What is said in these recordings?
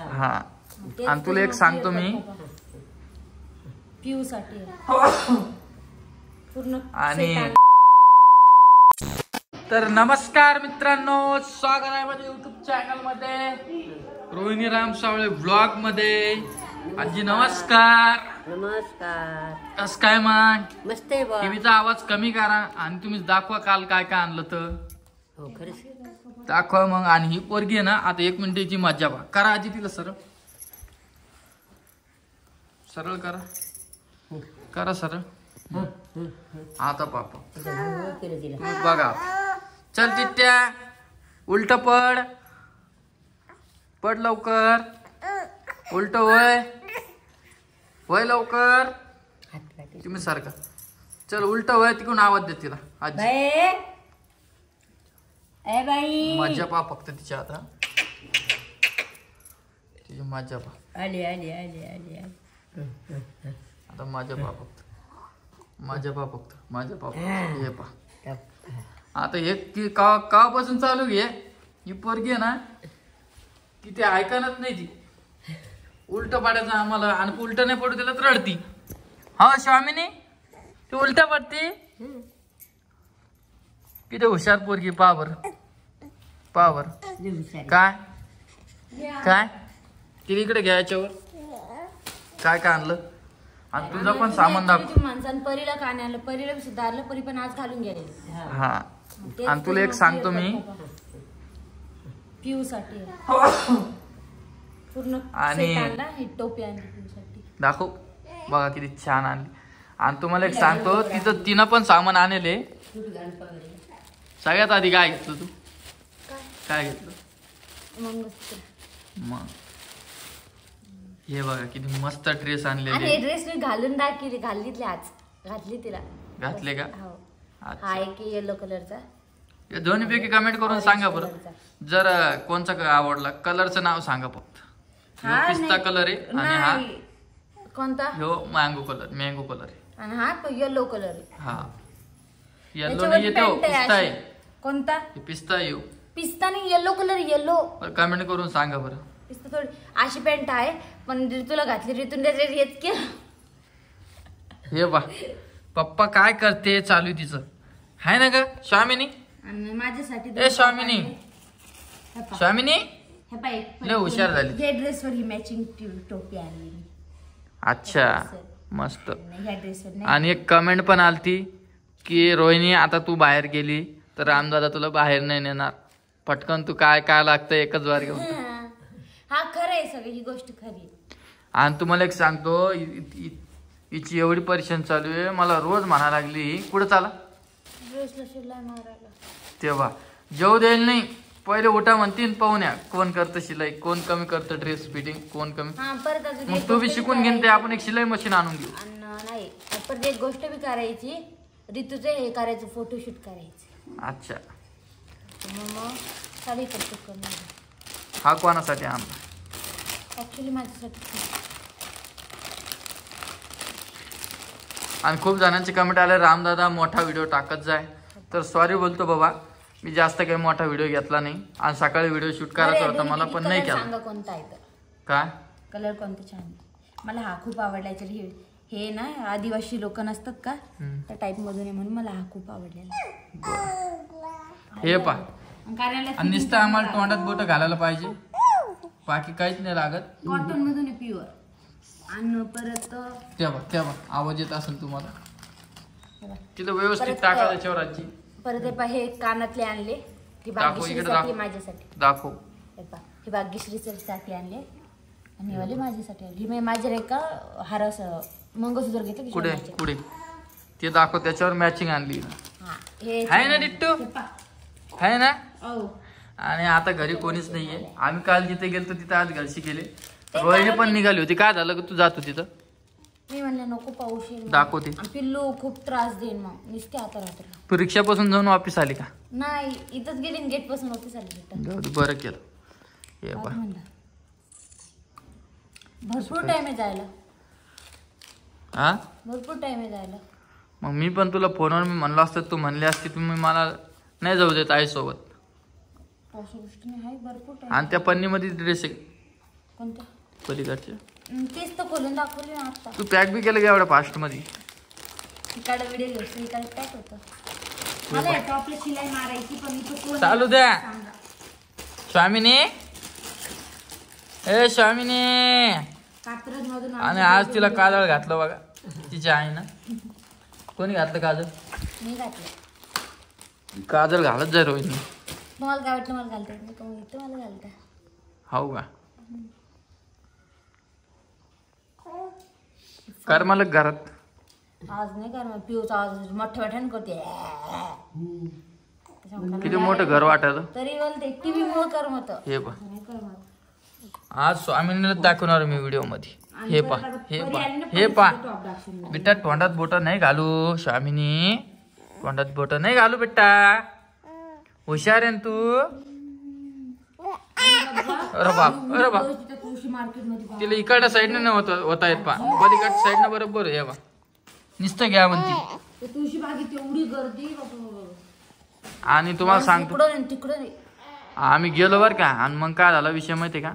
हा आणि तुला एक सांगतो मी पिऊ साठी पूर्ण आणि तर नमस्कार मित्रांनो, स्वागत आहे माझ्या युट्यूब चॅनल मध्ये रोहिणी राम सावळे व्लॉग मध्ये. आजी नमस्कार. नमस्कार. कस काय मग? मस्त आहे बा. टीव्हीचा आवाज कमी करा आणि तुम्ही दाखवा काल काय काय आणलं तर. हो खरंच दाखवा मग. आणि ही पोरगी आहे ना, आता 1 मिनिटाची मज्जा बा. करा आजी तिला सरळ सरळ करा, करा सरळ. आता पापा बघा. चल चिट्ट्या उलट पड, पड लवकर. उलट वय वय लवकर. तुम्ही सारखा चल उलट वय. तिकडून आवाज दे तिला. आजी मजा पा फक्त तिच्या. आता तिची मजा पा. आली आली आली आली आली. आता माझ्या पा फक्त, माझ्या पा फक्त, माझ्या पा हे पा. आता हे कापासून चालू घे. ही पोरगी आहे ना, की ते ऐकणच नाही. ती उलट पाडायचं आम्हाला आणि उलट नाही पडू दिलं तर रडती. हा स्वामीनी ती उलट पडते. किती हुशार पोरगी. पावर पावर काय काय तिला इकडे घ्यायच्यावर काय काय आणलं. आणि तुझं पण सामान दाखव. माणसानं परीला का नाही आणलं, परीला सुद्धा आणलं. परी पण आज घालून गेले. हा आणि तुला एक सांगतो मी पिऊ साठी पूर्ण आणि ही टोपी आणली पिऊ साठी. दाखव बघा किती छान आणली. आणि तुम्हाला एक सांगतो, तिनं पण सामान आणले. सगळ्यात आधी काय घेतलं तू? काय घेतलं मग? हे बघा किती मस्त ड्रेस आणलेले. ड्रेस मी घालून दाखवली, घातली आज घातली तिला. घातले का? हा एक येलो कलरचा. या दोन्ही पैकी कमेंट करून सांगा बरं. जर कोणचा आवडला. कलरचं नाव सांगा फक्त. पिस्ता कलर आहे आणि हा कोणता? हो मँगो कलर. मँगो कलर आहे आणि हा येलो कलर आहे. हा येलो नाही येतो, पिस्ता आहे. कोणता? पिस्ता येऊ. पिस्ता नाही येलो कलर. येलो कमेंट करून सांगा बरं. पिस्ता थोडी अशी पॅन्ट आहे पण तुला घातली ऋतून हेच केलं. हे बा पप्पा काय करते चालू तिचं हाय ना ग स्वामिनी. आणि माझ्यासाठी ए स्वामिनी, स्वामिनी लय हुशार झाली. हे ड्रेस वर ही मॅचिंग टोपी आणली. अच्छा मस्त. ह्या ड्रेसवर नाही. आणि एक कमेंट पण आलती की रोहिणी आता तू बाहेर गेली तर रामदादा तुला बाहेर नाही नेणार. पटकन तू काय काय लागतं एकच वार घेऊन. हा खरं आहे, सगळी ही गोष्ट खरी. आणि तुम्हाला एक सांगतो, हिची एवढी परेशान चालू आहे. मला रोज म्हणा लागली कुठं चाला ड्रेसला शिलाई मारायला. तेव्हा जेव द्यायला नाही. पहिले उठा म्हणतीन पाहुण्या कोण करतं शिलाई, कोण कमी करतं ड्रेस फिटिंग, कोण कमी. मग तू बी शिकून घेईन. ते आपण एक शिलाई मशीन आणून घेऊ. नाही परत एक गोष्ट बी करायची. ऋतूचं हे करायचं, फोटोशूट करायचं. अच्छा मग साडी करतो. हा कोणासाठी आणला? ऍक्च्युली माझ्यासाठी. आणि खूप जणांचे कमेंट आले रामदादा मोठा व्हिडिओ टाकत जाय. तर सॉरी बोलतो बाबा, मी जास्त काही मोठा व्हिडिओ घेतला नाही. आणि सकाळी व्हिडिओ शूट करायचा होता मला पण नाही केला. कोणता आहे काय कलर? कोणते छान. मला हा खूप आवडला. हे ना आदिवासी लोक नसतात का त्या टाइप मधून आहे म्हणून मला हा खूप आवडलेला. हे पा आणि नुसतं आम्हाला तोंडात बोट घालायला पाहिजे, बाकी काहीच नाही लागत. कॉटन मधून आहे प्युअर. आणि परत तेव्हा आवाज येत असेल तुम्हाला. तिथं व्यवस्थित टाका त्याच्यावर आजी. परत हे कानातले आणले. ही भाग्यश्रीसाठी माझ्यासाठी. दाखव. ही भाग्यश्रीसाठी आणले आणि वाले माझ्यासाठी आणली. मी माझ्या नाही का हार मंगळसूत्र घेतलं. कुठे कुठे ते दाखव. त्याच्यावर मॅचिंग आणली आहे ना डिट्टू, आहे ना. आणि आता घरी कोणीच नाहीये. आम्ही काल जिथे गेलो तिथे आज घरशी गेले. रोहिणी पण निघाली होती. काय झालं की तू जात होती तिथं? मी म्हणलं नको पाऊस दाखवते. पिल्लू खूप त्रास देईन मग नुसते आता राहतो. तू रिक्षापासून जाऊन वापिस आली का? नाही इथंच गेली गेट पासून वापिस आली. बरं केलं. हे बा भरपूर टाइम आहे जायला. हा भरपूर टाइम आहे जायला. मग मी पण तुला फोनवर मी म्हणलो असतं, तू म्हणली असती तुम्ही मला नाही जाऊ देत आई सोबत. भरपूर. आणि त्या पन्नीमध्ये ड्रेस आहे कोणतं पलीकडचे तेच तर खोलून दाखवली ना आता. तू पॅक बी केलं का एवढ्या फास्ट मध्ये? इकडे व्हिडिओ घेतली इकडे पॅक होतं. मला या टॉपला शिलाई मारायची पण इथं कोण चालू द्या. सांगा. स्वामिनी ए स्वामिनी. कात्रज मधून आणि आज तिला काजळ घातलं बघा तिच्या आईनं. कोणी घातलं काजळ? मी घातलं. काजळ घालत जाय रोहिणी. तुम्हाला काय वाटलं मला घालता येत नाही का? मग इथं मला घालता. हो का? कर मला घरात. आज नाही कर पिऊचा आवाज मोठ्या मोठ्याने करते. किती मोठं घर वाटायचं. तरी बोलते टीव्ही मुळे करम होतं. हे पा आज स्वामींना दाखवणार मी व्हिडिओ मध्ये. हे पा हे पा हे पा बेटा तोंडात बोट नाही घालू. स्वामीनी तोंडात बोट नाही घालू बेटा. हुशार आहे तू. अरे बाप अरे बाप. तिला इकडच्या साईडने होता येत पा पलीकडच्या साईडनं बरोबर हे बा नुसतं घ्या म्हणती. तुळशी बागेत एवढी गर्दी आणि तुम्हाला सांगतो तिकडं आम्ही गेलो बरं का. आणि मग काय झाला विषय माहिती का?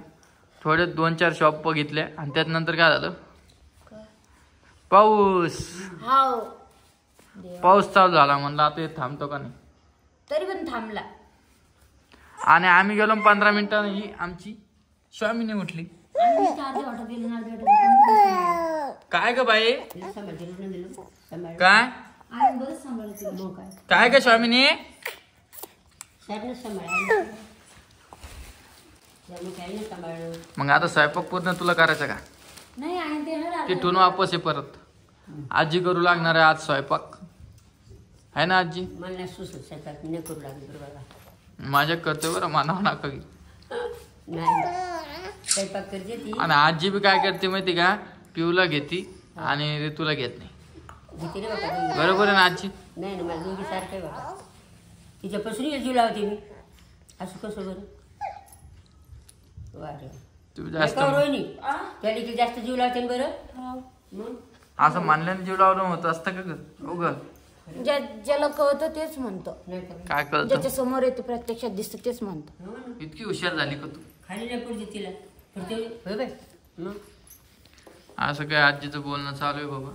थोडे 2-4 शॉप बघितले आणि त्यानंतर काय झालं पाऊस पाऊस चालू झाला. म्हणलं आता हे थांबतो का नाही. तरी पण थांबला. आणि आम्ही गेलो 15 मिनिटांनी ही आमची स्वामीने उठली. काय ग बाई काय काय का स्वामीने मग आता स्वयंपाक पूर्ण तुला करायचा का? नाही तिथून वापस आहे परत. आजी करू लागणार आहे आज स्वयंपाक आहे ना आजी? माझ्या करते बरं मानावं नका की. आणि आजी बी काय करते माहिती का? पिऊला घेती आणि ऋतूला घेत नाही. बरोबर आहे ना आजी? नाही मला दोघी सारखं बाबा. तिच्यापासून जीव लावते मी. असं कसं बरं तू जास्त रोहिणी त्याला जास्त जीव लावते बरं. असं मानल्याने जीव लावणं होत असतं का ग? ज्याला कळतं तेच म्हणतो. काय कळतं? ज्याच्या समोर येतो प्रत्यक्षात दिसतं तेच म्हणतो. इतकी हुशार झाली का तू? खाली नाही पडते तिला. असं काय आजीचं बोलणं चालू आहे बाबा?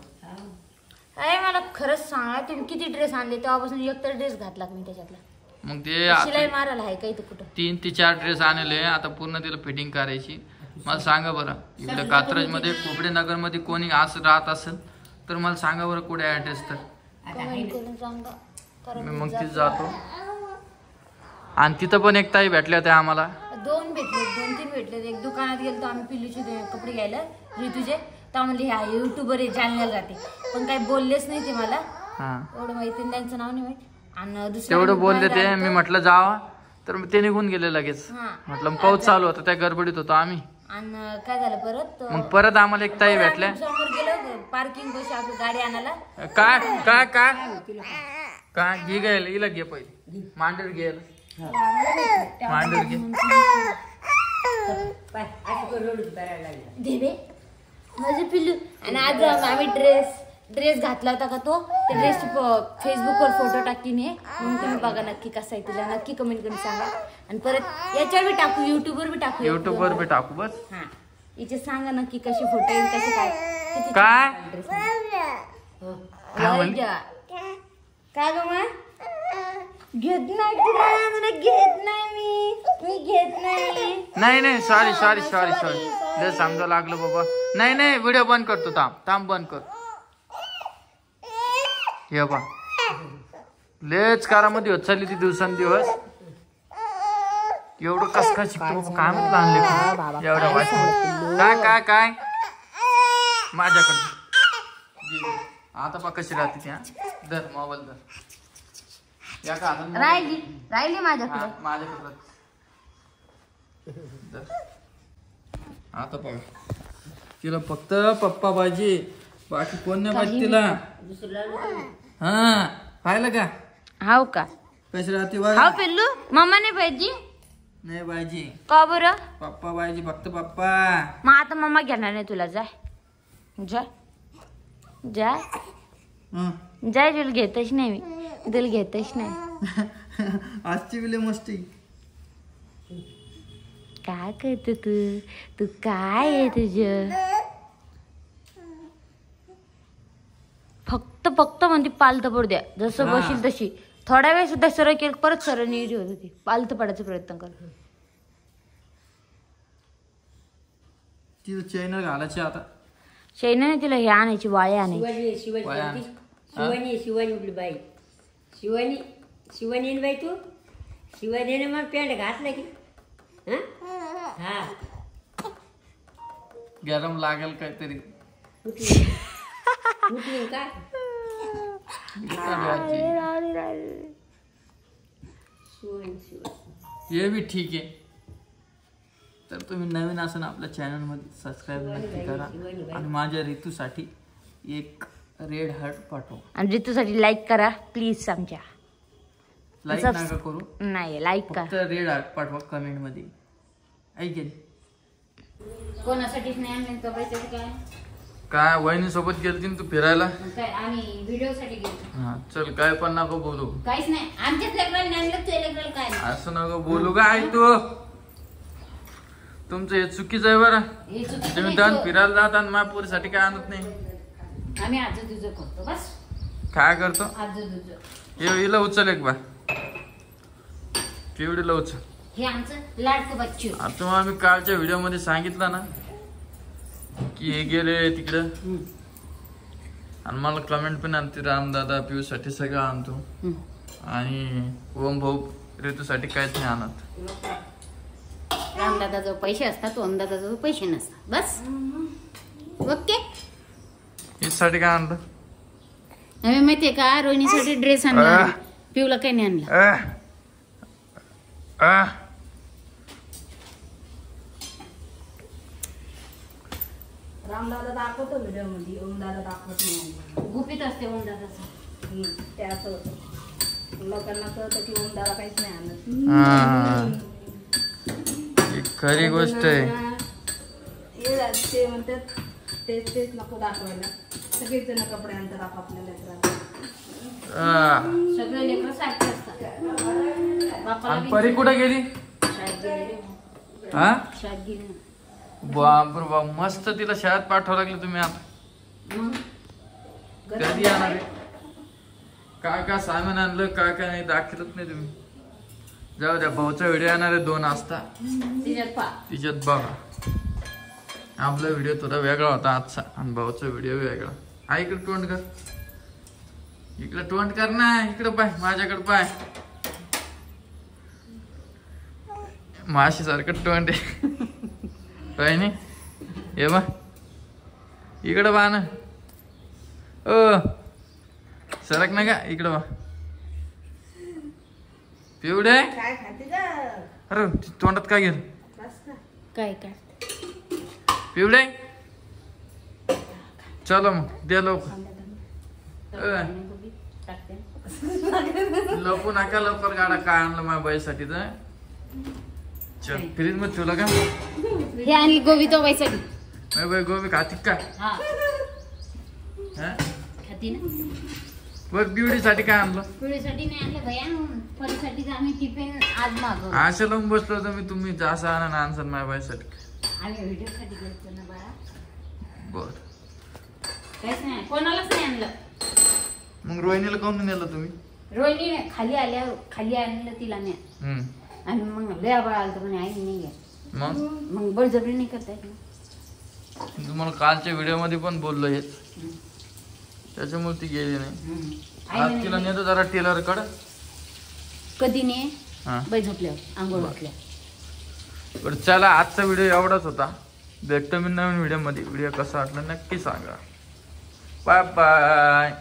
अरे मला खरंच सांगा तुम्ही किती ड्रेस आणले तेव्हापासून एक तर ड्रेस घातला मी त्याच्यातला. मग ते शिलाई मारायला आहे काही तर कुठं 3 ते 4 ड्रेस आणले. आता पूर्ण तिला फिटिंग करायची. मला सांगा बरं इकडे कात्रज मध्ये कोपडे नगर मध्ये कोणी असं राहत असेल तर मला सांगा बरं कुठे ऍड्रेस. तर कमेंट करून सांगा. मी मग तिथं जातो. आणि तिथं पण एक ताई भेटल्या होत्या आम्हाला. 2-3 भेटले. एक दुकानात गेलो आम्ही पिल्लूचे कपडे घ्यायला ऋतूचे. तर म्हणले हा युट्यूबर आहे जालन्याला राहते. पण काही बोललेच नाही ते मला. एवढं माहिती त्यांचं नाव नाही माहिती. आणि तेवढं बोलले ते. मी म्हटलं जावा तर ते निघून गेले लगेच. म्हटलं पाऊस चालू होता त्या गडबडीत होतो आम्ही. आणि काय झालं परत मग परत आम्हाला एक ताई भेटल्या. समोर गेलो पार्किंग बस आपली गाडी आणायला. काय काय काय काय घे घ्यायला हिला घे पहिले मांडर घ्यायला मांडर घे. देवे माझे पिल्लू. आणि आज आम्ही ड्रेस घातला होता का तो त्या ड्रेस फेसबुकवर फोटो टाकते मी. म्हणून तुम्ही बघा नक्की कसा आहे तुला नक्की कमेंट करून सांगा. आणि परत याच्यावर बी टाकू युट्यूबवर बी टाकू. युट्यूबवर बी टाकू बस. हा इथे सांगा नक्की कशी फोटो येईल कसे काय काय काय ग मग घेत नाही तुला मला घेत नाही मी घेत नाही. नाही सॉरी लय समजा लागलं बाबा. नाही व्हिडिओ बंद करतो. थांब बंद कर. हे बा लेच कारामध्ये होत चालली ती दिवसांदिवस. एवढं कस काय शिकतो बाबा काय म्हणत आणले एवढ्या वाईट. काय काय माझ्याकडे आता पा कशी राहते त्या. धर मोबाईल धर. या का राहिली माझ्याकडे आता बघा तिला फक्त पप्पा पाहिजे बाकी कोण नाही पाहिजे तिला. हा पाहिलं का? हाव का कशी राहते हाव पिल्लू. मम्मा नाही पाहिजे. नाही पाहिजे का बरं? पप्पा पाहिजे फक्त पप्पा. मग आता मम्मा घेणार नाही तुला. जाय तुला घेतच नाही मी. तुला घेतच नाही. आजची बिले मस्ती काय करतो तू काय आहे तुझं? फक्त म्हणते पालथ पडू द्या, जसं बशील तशी. थोडा वेळ सुद्धा सरळ केलं परत सरळ निरी होत होती. पालथ पडायचा प्रयत्न कर. तिथं चैन घालायची आता. शैनाने तिला हे आणायची, वाळे आणायची. शिवानी उठली बाई. शिवानी बाई तू शिवानीने मग पॅन्ट घातलं की हा गरम लागेल काहीतरी. उठली काय हे बी ठीक आहे. तर तुम्ही नवीन असाल आपल्या चॅनलमध्ये सबस्क्राईब नक्की करा आणि माझ्या ऋतूसाठी एक रेड हार्ट पाठवा. आणि ऋतूसाठी लाईक करा प्लीज. आमच्या लाईक नका करू, नाही लाईक करा. फक्त रेड हार्ट पाठवा कमेंट मध्ये. ऐकेल कोणासाठीच नाही आणलं काय वहिनी सोबत गेलती तू फिरायला? काय आम्ही व्हिडिओसाठी गेलो. हा चल, काय पण नको बोलू. काहीच नाही आमच्याच लेकरांनी आणलं, तुझ्या लेकराला काय नाही. असं नको बोलू काय तू. तुमचं हे चुकीचं आहे बरं. हे चुकीचं तुम्ही नाही. दन फिरायला जात आणि माझ्या पोरीसाठी काय आणत नाही. आम्ही आजू तुझं करतो बस. काय करतो? आजू तुझं हिला उचल एक बा. केवढीला उचल. हे आमचं लाडकं बच्चू. आता मग आम्ही कालच्या व्हिडिओ मध्ये सांगितलं ना की हे गेले तिकडं आणि मला कमेंट पण आणते रामदादा पिऊ साठी सगळं आणतो आणि ओम भाऊ ऋतूसाठी काहीच नाही आणत. रामदादाजवळ पैसे असतात, ओमदादाजवळ पैसे नसतात बस. ओके. हिच्यासाठी काय आणलं? आम्ही माहितीये का रोहिणीसाठी ड्रेस आणला, पिऊला काही नाही आणलं. रामदादा दाखवतो व्हिडिओ मध्ये, ओमदादा दाखवत नाही. गुपित असते ओमदादाचं. ते असं होतं. लोकांना कळतं की ओमदादा काहीच नाही आणत. खरी गोष्ट आहे. ते म्हणतात तेच नको दाखवायला. सगळेच जण कपडे आणतात आपापल्या लेकरांना. सगळे लेकरं सारखे असतात. आणि परी कुठे गेली? हा शाळेत गेली. बापर बाप, मस्त तिला शाळेत पाठवावं लागलं तुम्ही. आता कधी येणार आहे? काय काय सामान आणलं काय काय नाही दाखवत नाही तुम्ही. जाऊ द्या, भाऊचा व्हिडिओ येणार आहे 2 वाजता. तिच्यात बघा. आपला व्हिडिओ थोडा वेगळा होता आजचा आणि भाऊचा व्हिडिओ वेगळा. हा इकडे तोंड कर, इकडे तोंड कर ना. इकडे पाय, माझ्याकडे पाय. माशी सारखं तोंड आहे. काय नाही हे बा, इकडं बा ना. सरक ना का इकडं बा. पिवडे अरे तोंडात काय गेलं? काय काय पिवडे चलो मग दे लवकर. लवकर नका, लवकर गाडा. काय आणलं माझ्या बाईसाठी तर? चल फ्रीज मध्ये ठेवलं का? हे आणली गोबी तो बाईसाठी. माझी बाई गोबी खाती का? खाती ना. बरं पिवडीसाठी काय आणलं? पिवळीसाठी नाही आणलं भैया, परीसाठी आम्ही टिफिन आज मागवलं. अशा लावून बसलो होतो मी. तुम्ही असं आणा ना आणसान माझ्या बाईसाठी. आम्ही व्हिडिओसाठी करतो ना बाळा. बर काहीच नाही, कोणालाच नाही आणलं. मग रोहिणीला कोण नेलं तुम्ही? रोहिणी खाली आल्यावर खाली आणलं तिला नाही. आणि मग लय बाळ आलं तर म्हणे आई नाही आहे. मग बळजबरी नाही करता येत ना. तुम्हाला कालच्या व्हिडिओ मध्ये पण बोललो हे, त्याच्यामुळे ती गेली नाही. आज तिला नेतो जरा टेलर कडे. कधी ने बाई झोपल्यावर आंघोळ घातल्या. बरं चला, आजचा व्हिडिओ एवढाच होता. भेटतो मी नवीन व्हिडिओ मध्ये. व्हिडिओ कसा वाटला नक्की सांगा. Bye bye.